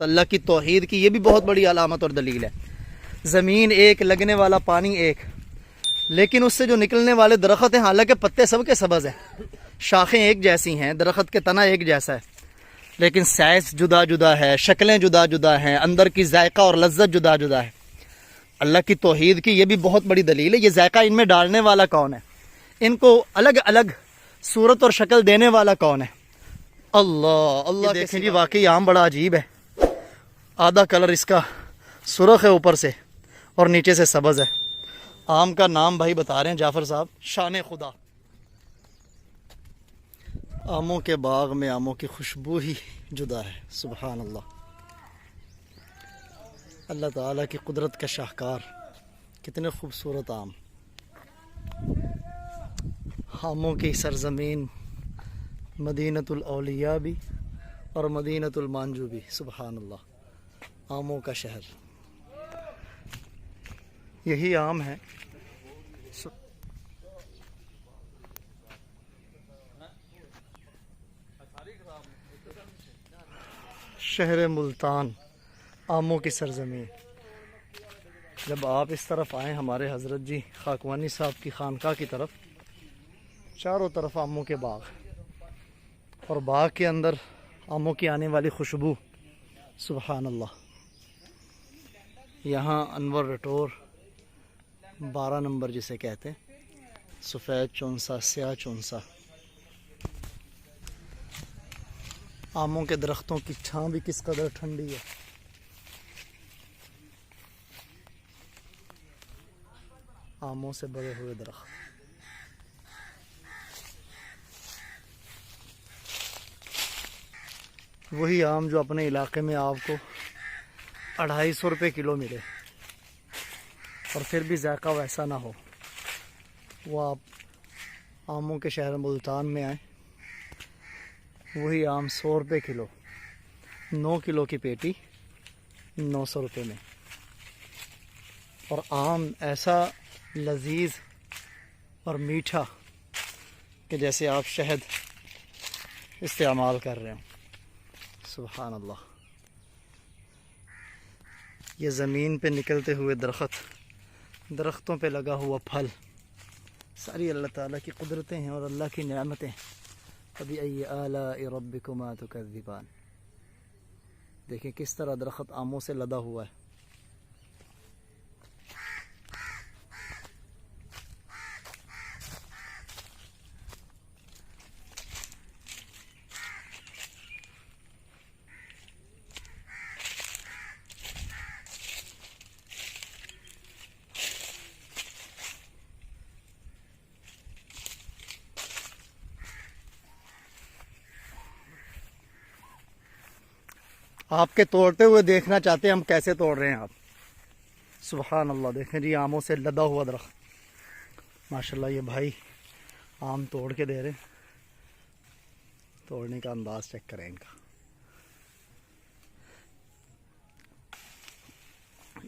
अल्लाह की तौहीद की ये भी बहुत बड़ी अलामत और दलील है। ज़मीन एक, लगने वाला पानी एक, लेकिन उससे जो निकलने वाले दरख्त हैं, हालांकि पत्ते सबके सबज़ हैं, शाखें एक जैसी हैं, दरख्त के तना एक जैसा है, लेकिन साइज़ जुदा जुदा है, शक्लें जुदा जुदा हैं, अंदर की जायका और लज्जत जुदा जुदा है। अल्लाह की तौहीद की ये भी बहुत बड़ी दलील है। ये जायका इनमें डालने वाला कौन है, इनको अलग अलग सूरत और शक्ल देने वाला कौन है? अल्लाह अल्लाह। देखें जी, वाकई आम बड़ा अजीब है। आधा कलर इसका सुरख है ऊपर से और नीचे से सब्ज़ है। आम का नाम भाई बता रहे हैं जाफ़र साहब, शान खुदा। आमों के बाग में आमों की खुशबू ही जुदा है। सुबहान अल्लाह। अल्लाह ताला की कुदरत का शाहकार, कितने खूबसूरत आम। आमों की सरजमीन मदीनतुल औलिया भी और मदीनतुल मांजू भी। सुबहान अल्लाह। आमों का शहर, यही आम है। शहर मुल्तान, आमों की सरजमीन। जब आप इस तरफ आएँ हमारे हज़रत जी खाकवानी साहब की खानका की तरफ, चारों तरफ आमों के बाग और बाग के अंदर आमों की आने वाली खुशबू। सुबहान अल्लाह। यहाँ अनवर रटोर 12 नंबर जिसे कहते हैं, सफ़ेद चौंसा, स्याह चौंसा। आमों के दरख्तों की छां भी किस कदर ठंडी है। आमों से भरे हुए दरख्त। वही आम जो अपने इलाके में आपको 250 रुपये किलो मिले और फिर भी जायका वैसा ना हो, वो आप आमों के शहर मुल्तान में आए, वही आम 100 रुपये किलो, 9 किलो की पेटी 900 रुपये में। और आम ऐसा लजीज और मीठा कि जैसे आप शहद इस्तेमाल कर रहे हो। सुभान अल्लाह। ये ज़मीन पे निकलते हुए दरख्त, दरख्तों पे लगा हुआ फल, सारी अल्लाह ताला की कुदरतें हैं और अल्लाह की नेमतें। अभी अय्य आलाइ रब्बिकुमा तुकज़्ज़िबान। देखें किस तरह दरख्त आमों से लदा हुआ है। आपके तोड़ते हुए देखना चाहते हैं हम कैसे तोड़ रहे हैं आप। सुभान अल्लाह। देखें जी, आमों से लदा हुआ दरख्त। माशाल्लाह ये भाई आम तोड़ के दे रहे हैं। तोड़ने का अंदाज चेक करें इनका।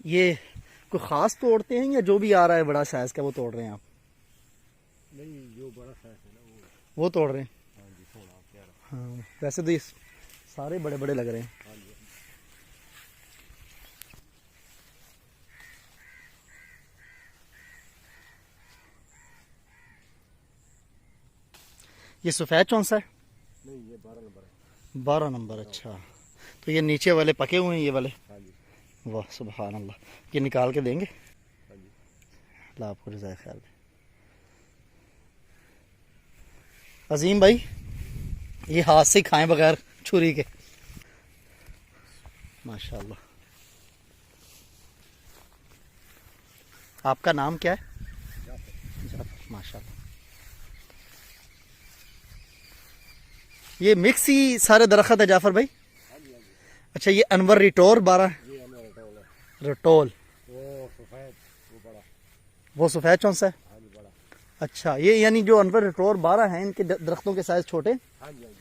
ये कोई ख़ास तोड़ते हैं या जो भी आ रहा है बड़ा साइज़ का वो तोड़ रहे हैं आप? नहीं, जो बड़ा साइज़ है ना वो तोड़ रहे हैं। हाँ जी, थोड़ा प्यारा। हाँ, वैसे तो ये सारे बड़े बड़े लग रहे हैं। हाँ जी। ये सफ़ेद चौंसा है? नहीं, ये 12 नंबर है। 12 नंबर। अच्छा, तो ये नीचे वाले पके हुए हैं ये वाले? हाँ जी। वाह सुभान अल्लाह। ये निकाल के देंगे? हाँ जी। अल्लाह आपको रज़ाए ख्याल दे। अजीम भाई, ये हाथ से खाएं बगैर छुरी के। माशाल्लाह। आपका नाम क्या है? जाफर। माशाल्लाह। ये मिक्स ही सारे दरख्त है जाफर भाई? हाँ जी, हाँ जी। अच्छा, ये अनवर रिटोर 12 ये हमें रटोल है। रटोल, वो सफ़ेद, वो बड़ा। वो सफ़ेद चौंसा है? हाँ जी, बड़ा। अच्छा, ये यानी जो अनवर रिटोर 12 हैं इनके दरख्तों के साइज छोटे हाँ जी, हाँ जी।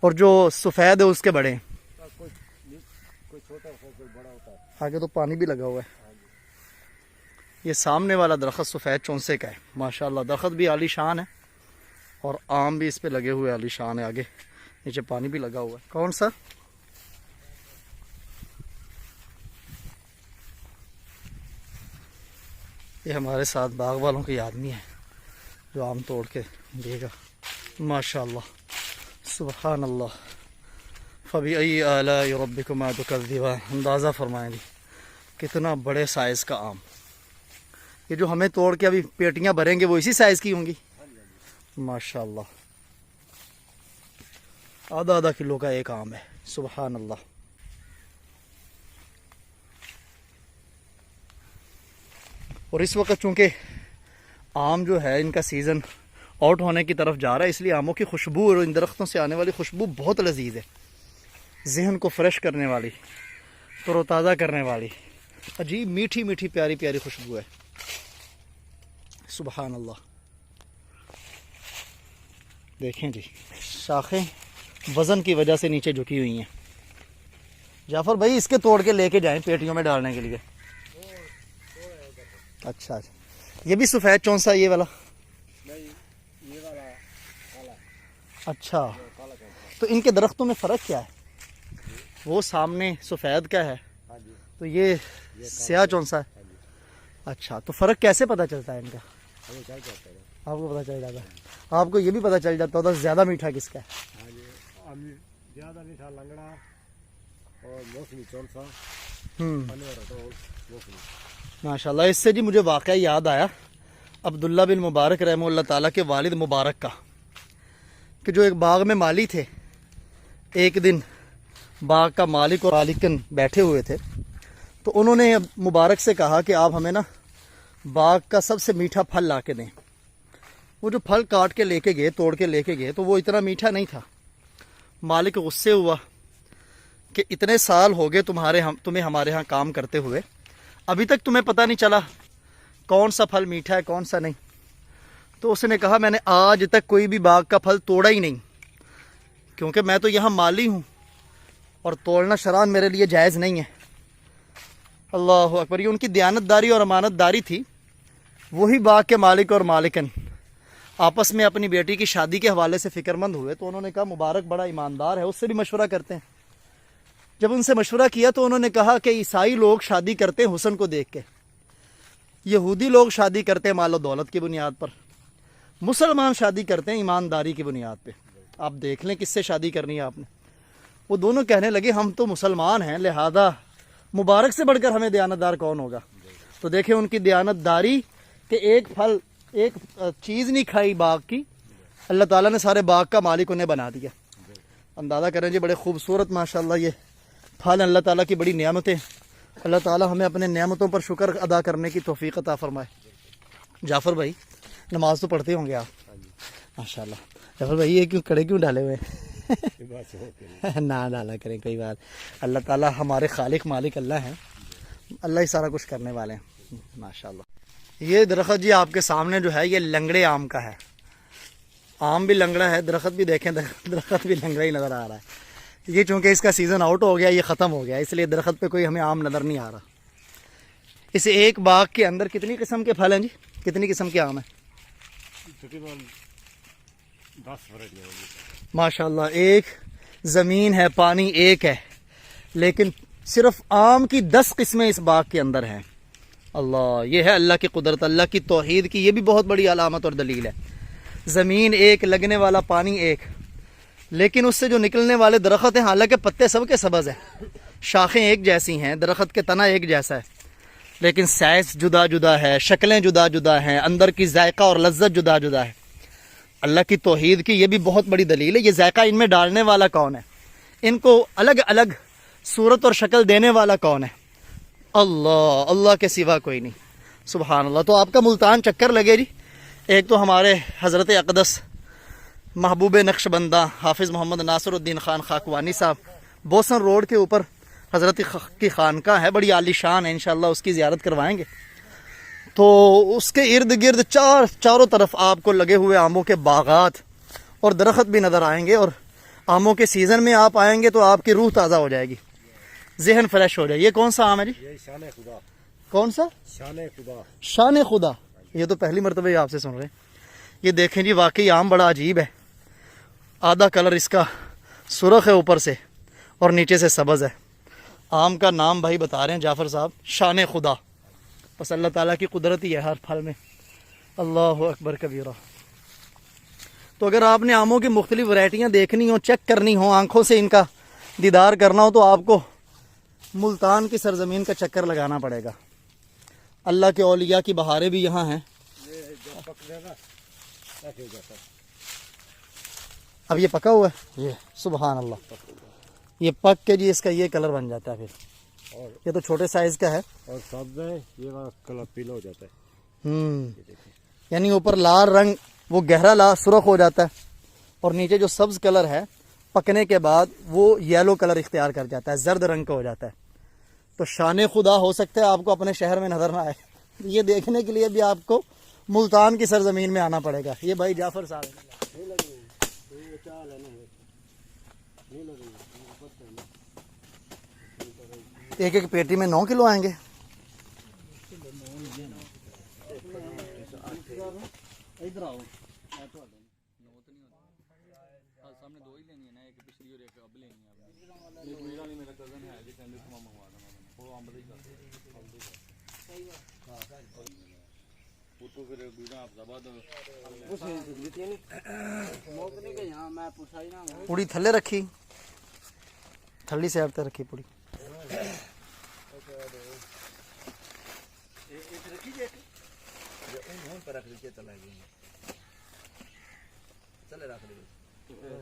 और जो सफ़ेद है उसके बड़े हैं। कोई छोटा होता है, कोई बड़ा होता है। आगे तो पानी भी लगा हुआ है। हाँ जी। ये सामने वाला दरख्त सफ़ेद चौंसे का है। माशाल्लाह, दरख्त भी आलीशान है और आम भी इस पे लगे हुए आलीशान है। आगे नीचे पानी भी लगा हुआ है। कौन सा? ये हमारे साथ बाग वालों के आदमी है जो आम तोड़ के देगा। माशाअल्लाह, सुबहान अल्लाह। फ़बी अय्यि आलाइ रब्बिकुमा तुकज़्ज़िबान। अंदाज़ा फरमाएं जी कितना बड़े साइज़ का आम। ये जो हमें तोड़ के अभी पेटियां भरेंगे वो इसी साइज़ की होंगी। माशाअल्लाह, आधा आधा किलो का एक आम है। सुबहान अल्लाह। और इस वक्त चूँकि आम जो है इनका सीज़न आउट होने की तरफ जा रहा है, इसलिए आमों की खुशबू और इन दरख्तों से आने वाली खुशबू बहुत लजीज है, जहन को फ्रेश करने वाली, तरोताज़ा करने वाली, अजीब मीठी मीठी प्यारी प्यारी खुशबू है। सुबहान अल्लाह। देखें जी, शाखें वज़न की वजह से नीचे झुकी हुई हैं। जाफ़र भाई इसके तोड़ के लेके जाएं पेटियों में डालने के लिए। अच्छा, ये भी सफ़ेद कौन सा, ये वाला? नहीं, ये वाला काला। अच्छा, काला कौन तो इनके दरख्तों में फ़र्क क्या है? वो सामने सफ़ेद का है, सा? हाँ जी, तो ये स्याह कौन सा है? हाँ जी। अच्छा, तो फ़र्क कैसे पता चलता है इनका? हमें क्या कहते हैं? आपको पता चल जाता है? आपको ये भी पता चल जाता होता ज़्यादा मीठा किसका है? हाँ जी, आम ज़्यादा मीठा लंगड़ा और मौसमी कौन सा? खाने वाला तो मौसमी। माशाल्लाह। इससे जी मुझे वाक़या याद आया अब्दुल्ला बिन मुबारक रहमतुल्लाह ताला के वालिद मुबारक का, कि जो एक बाग में माली थे। एक दिन बाग का मालिक और मालिकन बैठे हुए थे, तो उन्होंने मुबारक से कहा कि आप हमें ना बाग का सबसे मीठा फल ला के दें। वो जो फल काट के लेके गए, तोड़ के लेके गए, तो वो इतना मीठा नहीं था। मालिक गुस्से हुआ कि इतने साल हो गए तुम्हें हमारे यहाँ काम करते हुए, अभी तक तुम्हें पता नहीं चला कौन सा फल मीठा है कौन सा नहीं। तो उसने कहा मैंने आज तक कोई भी बाग का फल तोड़ा ही नहीं, क्योंकि मैं तो यहाँ माली हूँ और तोड़ना शरान मेरे लिए जायज़ नहीं है। अल्लाह अकबर। ये उनकी दयानतदारी और अमानतदारी थी। वही बाग के मालिक और मालिकन आपस में अपनी बेटी की शादी के हवाले से फ़िक्रमंद हुए, तो उन्होंने कहा मुबारक बड़ा ईमानदार है, उससे भी मशवरा करते हैं। जब उनसे मशवरा किया तो उन्होंने कहा कि ईसाई लोग शादी करते हैं हुस्न को देख के, यहूदी लोग शादी करते हैं मालो दौलत की बुनियाद पर, मुसलमान शादी करते हैं ईमानदारी की बुनियाद पे। आप देख लें किससे शादी करनी है आपने। वो दोनों कहने लगे हम तो मुसलमान हैं, लिहाजा मुबारक से बढ़कर हमें दयानतदार कौन होगा। तो देखें उनकी दयानतदारी कि एक फल एक चीज़ नहीं खाई बाग की, अल्लाह ताला ने सारे बाग का मालिक उन्हें बना दिया। अंदाज़ा करें जी, बड़े खूबसूरत माशाल्लाह ये फल अल्लाह ताला की बड़ी नेमतें। अल्लाह ताला हमें अपने नेमतों पर शुक्र अदा करने की तौफीक अता फरमाए। जाफ़र भाई नमाज तो पढ़ते होंगे आप? माशाल्लाह। जाफ़र भाई ये क्यों कड़े क्यों डाले हुए हैं? ना डाला करें कई बार। अल्लाह ताला हमारे खालिक मालिक अल्लाह हैं, अल्लाह ही सारा कुछ करने वाले हैं। माशाल्लाह। ये दरख्त जी आपके सामने जो है ये लंगड़े आम का है। आम भी लंगड़ा है, दरख्त भी देखें, दरख्त भी लंगड़ा ही नज़र आ रहा है। ये चूँकि इसका सीज़न आउट हो गया, ये ख़त्म हो गया, इसलिए दरख्त पे कोई हमें आम नज़र नहीं आ रहा। इस एक बाग के अंदर कितनी किस्म के फल हैं जी? कितनी किस्म के आम हैं? तकरीबन 10 वैरायटी होगी माशाल्लाह। एक ज़मीन है, पानी एक है, लेकिन सिर्फ आम की 10 किस्में इस बाग के अंदर हैं। अल्लाह, ये है अल्लाह की कुदरत, अल्लाह की तौहीद की ये भी बहुत बड़ी अलामत और दलील है। ज़मीन एक, लगने वाला पानी एक, लेकिन उससे जो निकलने वाले दरख्त हैं, हालांकि पत्ते सबके सबज़ हैं, शाखें एक जैसी हैं, दरख्त के तना एक जैसा है, लेकिन साइज़ जुदा जुदा है, शक्लें जुदा जुदा हैं, अंदर की जायका और लज्जत जुदा जुदा है। अल्लाह की तौहीद की ये भी बहुत बड़ी दलील है। ये जायका इनमें डालने वाला कौन है? इनको अलग अलग सूरत और शक्ल देने वाला कौन है? अल्लाह, अल्लाह के सिवा कोई नहीं। सुबहान अल्लाह। तो आपका मुल्तान चक्कर लगे जी। एक तो हमारे हज़रत अक़दस महबूब नक्शबंदा हाफिज़ मोहम्मद नासिरुद्दीन ख़ान खाकवानी साहब, बोसन रोड के ऊपर हज़रत की खानका है, बड़ी आलीशान है, इंशाअल्लाह उसकी ज़ियारत करवाएंगे। तो उसके इर्द गिर्द चारों तरफ आपको लगे हुए आमों के बागात और दरख्त भी नज़र आएंगे, और आमों के सीज़न में आप आएंगे तो आपकी रूह ताज़ा हो जाएगी, जहन फ्रेश हो जाएगी। ये कौन सा आम है जी? ये शान खुदा। कौन सा? शान खुदा। शान खुदा। ये तो पहली मरतबा ही आपसे सुन रहे हैं। ये देखें जी, वाकई आम बड़ा अजीब है। आधा कलर इसका सुरख है ऊपर से और नीचे से सब्ज़ है। आम का नाम भाई बता रहे हैं जाफ़र साहब, शान खुदा। बस अल्लाह ताला की कुदरत ही है हर फल में। अल्लाह अकबर कबीरा। तो अगर आपने आमों की मुख्तलिफ वैरायटियाँ देखनी हो, चेक करनी हो, आँखों से इनका दीदार करना हो, तो आपको मुल्तान की सरजमीन का चक्कर लगाना पड़ेगा। अल्लाह के औलिया की बहारें भी यहाँ हैं। ये जब पक जाएगा ऐसे हो जाता है। अब ये पका हुआ है, ये सुबहान अल्लाह, ये पक के जी इसका ये कलर बन जाता है फिर। और ये तो छोटे साइज का है। और सब्ज है, ये वाला कलर पीला हो जाता है। ये देखिए, यानी ऊपर लाल रंग वो गहरा लाल सुर्ख हो जाता है और नीचे जो सब्ज कलर है पकने के बाद वो येलो कलर इख्तियार कर जाता है, जर्द रंग का हो जाता है। तो शान खुदा हो सकता है आपको अपने शहर में नजर ना आए, ये देखने के लिए भी आपको मुल्तान की सरजमीन में आना पड़ेगा। ये भाई जाफर साहब एक एक पेटी में 9 किलो आएंगे। इधर आओ, सामने 2 ही लेनी है ना, एक पिछली और एक अब लेनी है। आपने ये कोई वाली मेरा कजन है जी, कहंदे तुम मंगवा देना वो अंब दी कर सही बात वो तो फिर गुजा अहमदाबाद कुछ देती है नहीं मौत नहीं के यहां मैं पूछा ही ना। पूरी थल्ले रखी, थल्ली से आपते रखी पूरी एक रखी जे ये उन पर रख लीजिए, चला गई चले रख लीजिए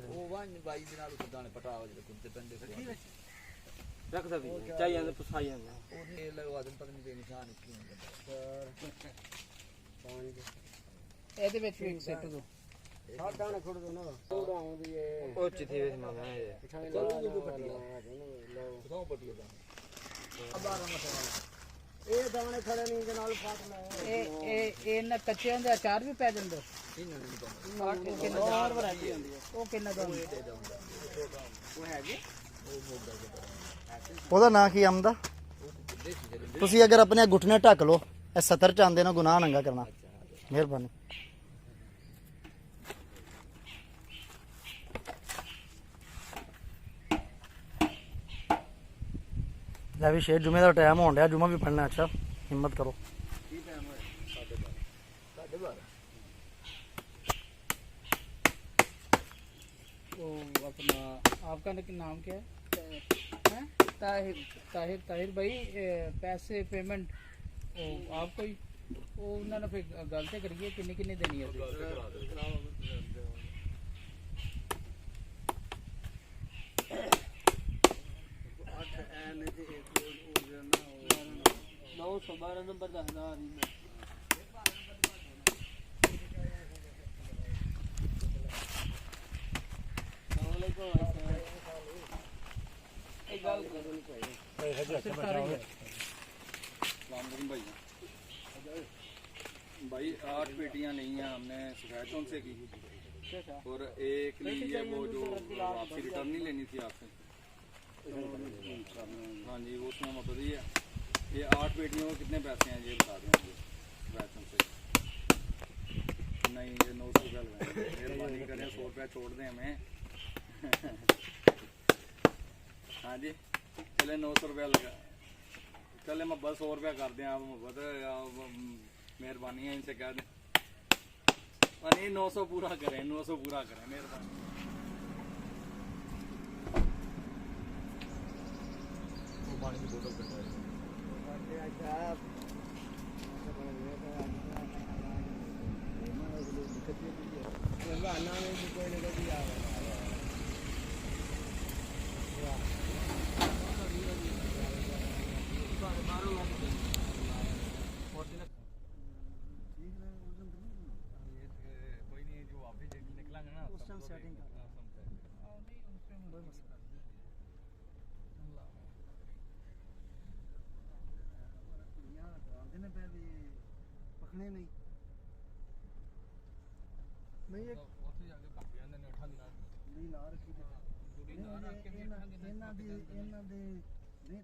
वो वन भाई बिना तो दाने पटा हो जाए कुत्ते पंडे रख सकती है चाहिए तो पुसाई है वो ये लगवा दें पता नहीं पे निशान क्यों है ਇਹਦੇ ਵਿੱਚ ਵੀ ਇੱਕ ਸੈੱਟ ਦੋ ਸਾਡਾ ਦਾਣੇ ਛੋੜ ਦੋ ਨਾ ਥੋੜਾ ਆਉਂਦੀ ਏ ਉਹ ਚਿੱਠੀ ਵਿੱਚ ਮੰਗਣਾ ਹੈ ਚਲੋ ਜੀ ਪੱਟੀ ਲਓ ਕਿਥੋਂ ਪੱਟੀ ਦਾ ਅਬਾਰਾ ਮਸਾਲਾ ਇਹ ਦਾਣੇ ਖੜੇ ਨਹੀਂ ਦੇ ਨਾਲ ਫਾਟ ਲੈ ਇਹ ਇਹਨਾਂ ਕੱਚਿਆਂ ਦੇ ਅਚਾਰ ਵੀ ਪੈ ਜਾਂਦਾ ਇਹਨਾਂ ਨਹੀਂ ਪਾਉਂਦਾ ਹੋਰ ਵੈਰਾਈਟੀ ਹੁੰਦੀ ਹੈ ਉਹ ਕਿੰਨਾ ਦਾ ਉਹ ਹੈਗੇ ਉਹ ਮੋਗਾ ਉਹਦਾ ਨਾਂ ਕੀ ਆਮਦਾ ਤੁਸੀਂ ਅਗਰ ਆਪਣੇ ਘੁਟਨੇ ਢੱਕ ਲਓ ਇਹ 70 ਚ ਆਂਦੇ ਨਾ ਗੁਨਾਹ ਨੰਗਾ ਕਰਨਾ ਮਿਹਰਬਾਨੀ। ਲੈ ਵੀ ਸ਼ੇਰ ਜੁਮੇ ਦਾ ਟਾਈਮ ਹੋਣ ਡਿਆ, ਜੁਮਾ ਵੀ ਪੜਨਾ। ਅੱਛਾ हिम्मत करो। तो अपना आपका नाम क्या है? ताहिर ताहिर ताहिर भाई पैसे पेमेंट आपको ही वो उन्होंने फिर गलती करिए किन्नी किन्नी देनी है? नौ 12 नंबर 10,000 भाई 8 पेटियां ली हैं हमने सफेद से की और एक ली है वो जो वापसी रिटर्न नहीं लेनी थी आपसे। हाँ जी वो उसमें मतलब ही है। ये 8 पेटियों को कितने पैसे हैं ये बता दें सफेद से? नहीं ये 900 रुपया लगाएंगे, मेहरबानी करें 100 रुपया छोड़ दें हमें। हाँ जी चले 900 रुपया लगा, चले मैं बस 100 रुपया कर दें आप मोहब्बत मेहरबानी है इनसे कह दें। नहीं 900 पूरा करें, 900 पूरा करें मेहरबानी। पानी की बोतल पकने नहीं मैं ये ਉੱਥੇ ਜਾ ਕੇ ਕੱਪ ਜਾਂਦੇ ਨੇ 8 ਦਿਨਾਂ ਨਹੀਂ ਲਾ ਰੱਖੀ ਤੇ ਇਹਨਾਂ ਦੇ